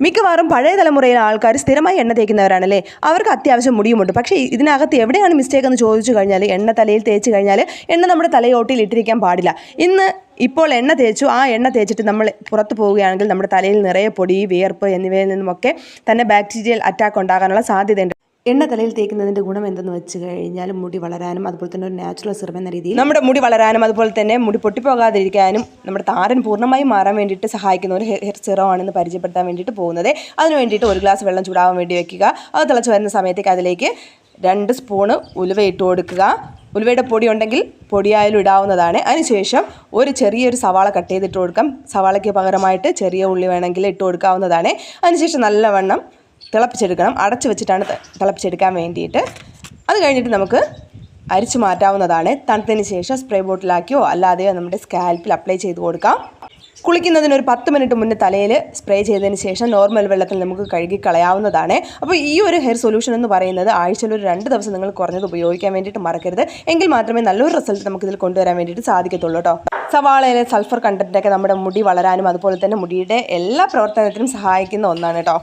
മിക്കവാറും പഴയ തലമുറയിലെ ആൾക്കാർ സ്ഥിരമായി എണ്ണ തേക്കുന്നവരാണല്ലേ. അവർക്ക് അത്യാവശ്യം മുടിയുമുണ്ട്. പക്ഷേ ഇതിനകത്ത് എവിടെയാണ് മിസ്റ്റേക്ക് എന്ന് ചോദിച്ചു കഴിഞ്ഞാൽ എണ്ണ തലയിൽ തേച്ച് കഴിഞ്ഞാൽ എണ്ണ നമ്മുടെ തലയോട്ടിയിൽ ഇട്ടിരിക്കാൻ പാടില്ല. ഇപ്പോൾ എണ്ണ തേച്ചു, ആ എണ്ണ തേച്ചിട്ട് നമ്മൾ പുറത്ത് പോവുകയാണെങ്കിൽ നമ്മുടെ തലയിൽ നിറയെ പൊടി, വിയർപ്പ് എന്നിവയിൽ നിന്നുമൊക്കെ തന്നെ ബാക്ടീരിയൽ അറ്റാക്ക് ഉണ്ടാകാനുള്ള സാധ്യതയുണ്ട്. എണ്ണ തലയിൽ തേക്കുന്നതിൻ്റെ ഗുണം എന്തെന്ന് വെച്ച് കഴിഞ്ഞാൽ മുടി വളരാനും അതുപോലെ തന്നെ ഒരു നാച്ചുറൽ സിറം എന്ന രീതിയിൽ നമ്മുടെ മുടി വളരാനും അതുപോലെ തന്നെ മുടി പൊട്ടിപ്പോകാതിരിക്കാനും നമ്മുടെ താരൻ പൂർണ്ണമായും മാറാൻ വേണ്ടിയിട്ട് സഹായിക്കുന്ന ഒരു ഹെയർ സിറമാണെന്ന് പരിചയപ്പെടുത്താൻ വേണ്ടിയിട്ട് പോകുന്നത്. അതിന് വേണ്ടിയിട്ട് ഒരു ഗ്ലാസ് വെള്ളം ചൂടാവാൻ വേണ്ടി വെക്കുക. അത് തിളച്ച് വരുന്ന സമയത്തേക്ക് അതിലേക്ക് 2 സ്പൂണ് ഉലുവ ഇട്ട് കൊടുക്കുക. ഉലുവയുടെ പൊടി ഉണ്ടെങ്കിൽ പൊടിയായാലും ഇടാവുന്നതാണ്. അതിനുശേഷം ഒരു ചെറിയൊരു സവാള കട്ട് ചെയ്തിട്ട് കൊടുക്കാം. സവാളയ്ക്ക് പകരമായിട്ട് ചെറിയ ഉള്ളി വേണമെങ്കിൽ ഇട്ട് കൊടുക്കാവുന്നതാണ്. അതിനുശേഷം നല്ലവണ്ണം തിളപ്പിച്ചെടുക്കണം. അടച്ചു വെച്ചിട്ടാണ് തിളപ്പിച്ചെടുക്കാൻ വേണ്ടിയിട്ട്. അത് കഴിഞ്ഞിട്ട് നമുക്ക് അരിച്ചു മാറ്റാവുന്നതാണ്. തണുത്തതിന് ശേഷം സ്പ്രേ ബോട്ടിലാക്കിയോ അല്ലാതെയോ നമ്മുടെ സ്കാൽപ്പിൽ അപ്ലൈ ചെയ്ത് കൊടുക്കാം. കുളിക്കുന്നതിന് ഒരു 10 മിനിറ്റ് മുന്നേ തലയിൽ സ്പ്രേ ചെയ്തതിന് ശേഷം നോർമൽ വെള്ളത്തിൽ നമുക്ക് കഴുകി കളയാവുന്നതാണ്. അപ്പോൾ ഈ ഒരു ഹെയർ സൊല്യൂഷൻ എന്ന് പറയുന്നത് ആഴ്ചയിൽ ഒരു 2 ദിവസം നിങ്ങൾ കുറഞ്ഞത് ഉപയോഗിക്കാൻ വേണ്ടിയിട്ട് മറക്കരുത്. എങ്കിൽ മാത്രമേ നല്ലൊരു റിസൾട്ട് നമുക്കിതിൽ കൊണ്ടുവരാൻ വേണ്ടിയിട്ട് സാധിക്കത്തുള്ളൂ കേട്ടോ. സവാളയിലെ സൾഫർ കണ്ടൻറ്റൊക്കെ നമ്മുടെ മുടി വളരാനും അതുപോലെ തന്നെ മുടിയുടെ എല്ലാ പ്രവർത്തനത്തിനും സഹായിക്കുന്ന ഒന്നാണ് കേട്ടോ.